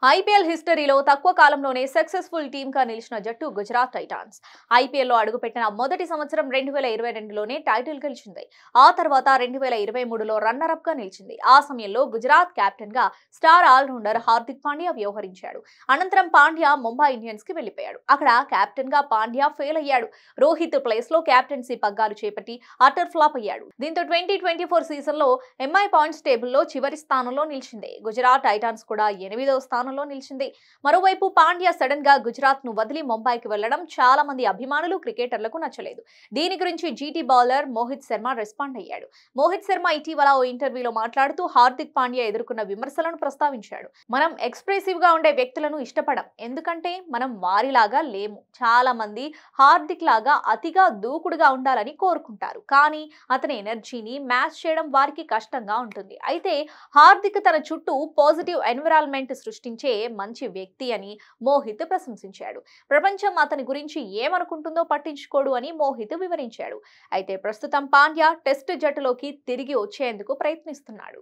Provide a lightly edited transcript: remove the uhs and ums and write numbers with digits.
IPL హిస్టరీలో తక్కువ కాలంలోనే సక్సెస్ఫుల్ టీమ్ గా నిలిచిన జట్టు గుజరాత్ టైటాన్స్. ఐపీఎల్ లో అడుగుపెట్టిన మొదటి సంవత్సరం 2022లోనే టైటిల్ గెలిచింది. ఆ తర్వాత 2023లో రన్నర్ అప్ గా నిలిచింది. ఆ సమయంలో గుజరాత్ కెప్టెన్ గా స్టార్ ఆల్రౌండర్ హార్దిక్ పాండ్యా వ్యవహరించాడు. అనంతరం పాండ్యా ముంబై ఇండియన్స్ కి వెళ్లిపోయాడు. అక్కడ కెప్టెన్ గా పాండ్యా ఫెయిల్ అయ్యాడు. రోహిత్ ప్లేస్ లో కెప్టెన్సీ పగ్గాలు చేపట్టి అటర్ ఫ్లాప్ అయ్యాడు. దీంతో 2024 సీజన్ లో ఎంఐ పాయింట్స్ టేబుల్ లో చివరి స్థానంలో నిలిచింది. గుజరాత్ టైటాన్స్ కూడా 8వ స్థానంలో నిలిచింది. మరోవైపు పాండ్యా సడన్ గా గుజరాత్ ను వదిలి ముంబైకి వెళ్లడం చాలా మంది అభిమానులు, క్రికెటర్లకు నచ్చలేదు. దీని గురించి GT bowler Mohit Sharma respond అయ్యాడు. మోహిత్ శర్మ ఇటీవల ఓ ఇంటర్వ్యూలో మాట్లాడుతూ హార్దిక్ పాండ్యా ఎదుర్కొన్న విమర్శలను ప్రస్తావించాడు. మనం ఎక్స్ప్రెసివ్ గా ఉండే వ్యక్తులను ఇష్టపడం, ఎందుకంటే మనం వారిలాగా లేము. చాలా మంది హార్దిక్ లాగా అతిగా దూకుడుగా ఉండాలని కోరుకుంటారు. కానీ అతని ఎనర్జీని మ్యాచ్ చేయడం వారికి కష్టంగా ఉంటుంది. అయితే హార్దిక్ తన చుట్టూ పాజిటివ్ ఎన్విరాన్మెంట్ సృష్టించే మంచి వ్యక్తి అని మోహిత్ ప్రశంసించాడు. ప్రపంచం అతని గురించి ఏమనుకుంటుందో పట్టించుకోడు అని మోహిత్ వివరించాడు. అయితే ప్రస్తుతం పాండ్యా టెస్ట్ జట్టులోకి తిరిగి వచ్చేందుకు ప్రయత్నిస్తున్నాడు.